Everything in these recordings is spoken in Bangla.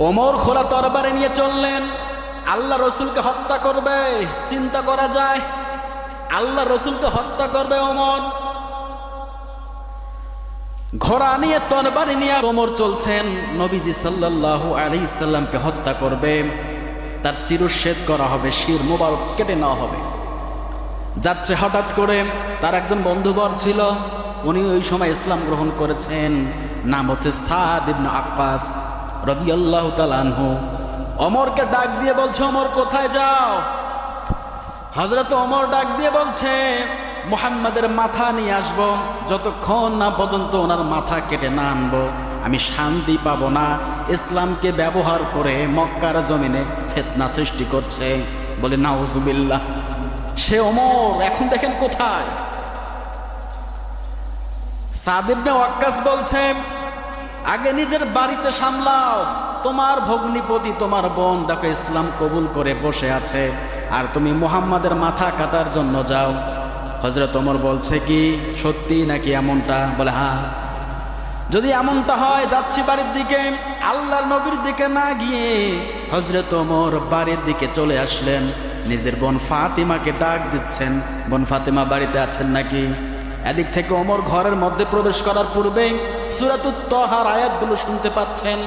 ওমর খোলা তরবারি নিয়ে চললেন। আল্লাহ রসুলকে হত্যা করবে, চিন্তা করা যায়? আল্লাহ রসুলকে হত্যা করবে ওমর। ঘোড়া নিয়ে তরবারি নিয়ে ওমর চলছেন, নবীজি সাল্লাল্লাহু আলাইহি সাল্লামকে হত্যা করবে, তার চিরচ্ছেদ করা হবে, শির মোবারক কেটে নেওয়া হবে। যাচ্ছে, হঠাৎ করে তার একজন বন্ধুবর ছিল, উনি ওই সময় ইসলাম গ্রহণ করেছেন, নাম হচ্ছে সাদ ইবনে আক্কাস রাদিয়াল্লাহু তাআলা আনহু। ওমরকে ডাক দিয়ে বলছে, ওমর কোথায় যাও? হযরত ওমর ডাক দিয়ে বলছে, মুহাম্মাদের মাথা নিয়ে আসবো, যতক্ষণ না পর্যন্ত ওনার মাথা কেটে না আনবো আমি শান্তি পাবো না। ইসলামকে ব্যবহার করে মক্কার জমিনে ফিতনা সৃষ্টি করছে। বলে নাউজুবিল্লাহ। সে ওমর এখন দেখেন কোথায়। সাদ ইবনে ওয়াক্কাস বলছে, আগে নিজের বাড়িতে সামলাও, তোমার ভগ্নিপতি তোমার বোন দেখো ইসলাম কবুল করে বসে আছে, আর তুমি মুহাম্মাদের মাথা কাটার জন্য যাও। হযরত ওমর বলছে, কি সত্যি নাকি এমনটা? বলে হ্যাঁ। যদি এমনটা হয় যাচ্ছি বাড়ির দিকে। আল্লাহর নবীর দিকে না গিয়ে হযরত ওমর বাড়ির দিকে চলে আসলেন। নিজের বোন ফাতিমাকে ডাক দিচ্ছেন, বোন ফাতিমা বাড়িতে আছেন নাকি? এদিক থেকে ওমর ঘরের মধ্যে প্রবেশ করার পূর্বে সূরাতুত তাহার আয়াতগুলো শুনতে পাচ্ছেন।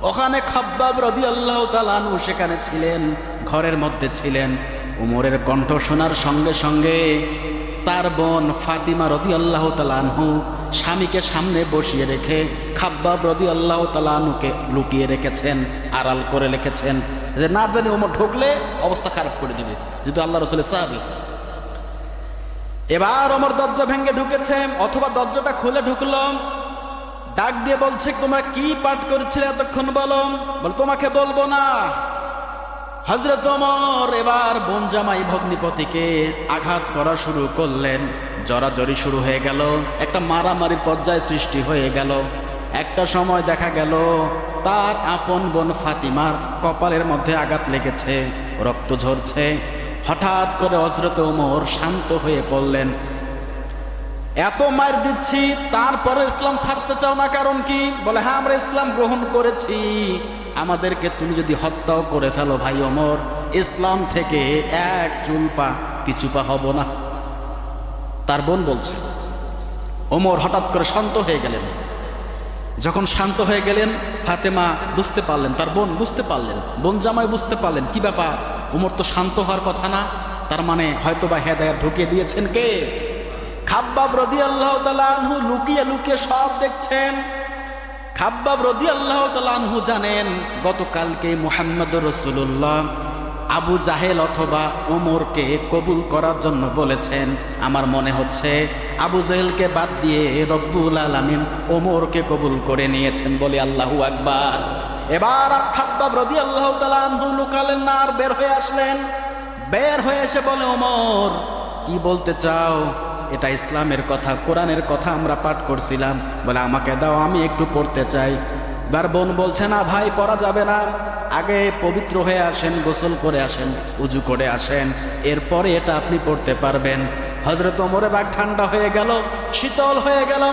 ওখানে খাব্বাব রাদিয়াল্লাহু তাআলা আনহু সেখানে ছিলেন, ঘরের মধ্যে ছিলেন। ওমরের কণ্ঠ শোনার সঙ্গে সঙ্গে তার বোন ফাতিমা রাদিয়াল্লাহু তাআলা আনহু স্বামীকে সামনে বসিয়ে রেখে খাব্বাব রাদিয়াল্লাহু তাআলা আনহুকে লুকিয়ে রেখেছেন, আড়াল করে রেখেছেন, যে না জানি ওমর ঢুকলে অবস্থা খারাপ করে দিবে, যেহেতু আল্লাহ রাসূলের সাহাবী। এবার ওমর দরজা ভেঙে ঢুকেছে, অথবা দরজাটা খুলে ঢুকলো। ডাক দিয়ে বলছে, তোমরা কি পাঠ করেছিলে এতক্ষণ বলো? বল তোমাকে বলবো না। হযরত ওমর এবার বোন জামাই ভগ্নিপতিকে আঘাত করা শুরু করলেন। জড়াজড়ি শুরু হয়ে গেল, একটা মারামারির পর্যায় সৃষ্টি হয়ে গেল। একটা সময় দেখা গেল তার আপন বোন ফাতিমার কপালের মধ্যে আঘাত লেগেছে, রক্ত ঝরছে। হঠাৎ করে হযরত ওমর শান্ত হয়ে পড়লেন। এত মার দিচ্ছি, তারপরে ইসলাম ছাড়তে চাও না, কারণ কি? বলে হ্যাঁ, আমরা ইসলাম গ্রহণ করেছি, আমাদেরকে তুমি যদি হত্যাও করে ফেলো ভাই ওমর, ইসলাম থেকে এক চুল পা কিছু পা হব না। তার বোন বলছে। ওমর হঠাৎ করে শান্ত হয়ে গেলেন। যখন শান্ত হয়ে গেলেন, ফাতেমা বুঝতে পারলেন, তার বোন বুঝতে পারলেন, বোন জামাই বুঝতে পারলেন কি ব্যাপার, ওমর তো শান্ত হওয়ার কথা না। তার মানে হয়তোবা হেদায়েত ঢুকিয়ে দিয়েছেন কে? খাব্বাব রাদিয়াল্লাহু তাআলা আনহু লুকিয়ে লুকিয়ে সব দেখছেন। খাব্বাব রাদিয়াল্লাহু তাআলা আনহু জানেন গতকালকে মুহাম্মদুর রাসূলুল্লাহ আবু জাহেল অথবা ওমরকে কবুল করার জন্য বলেছেন। আমার মনে হচ্ছে আবু জাহেলকে বাদ দিয়ে রব্বুল আলামিন ওমরকে কবুল করে নিয়েছেন, বলে আল্লাহু আকবার। এবার খাব্বাব রাদিয়াল্লাহু তাআলা আনহু লুকালেন না, আর বের হয়ে আসলেন। বের হয়ে এসে বলে, ওমর কি বলতে চাও? এটা ইসলামের কথা, কোরআনের কথা আমরা পাঠ করছিলাম। বলে আমাকে দাও, আমি একটু পড়তে চাই। এবার বোন বলছে, না ভাই পড়া যাবে না, আগে পবিত্র হয়ে আসেন, গোসল করে আসেন, উজু করে আসেন, এরপরে এটা আপনি পড়তে পারবেন। হযরত ওমরের রাগ ঠান্ডা হয়ে গেল, শীতল হয়ে গেল।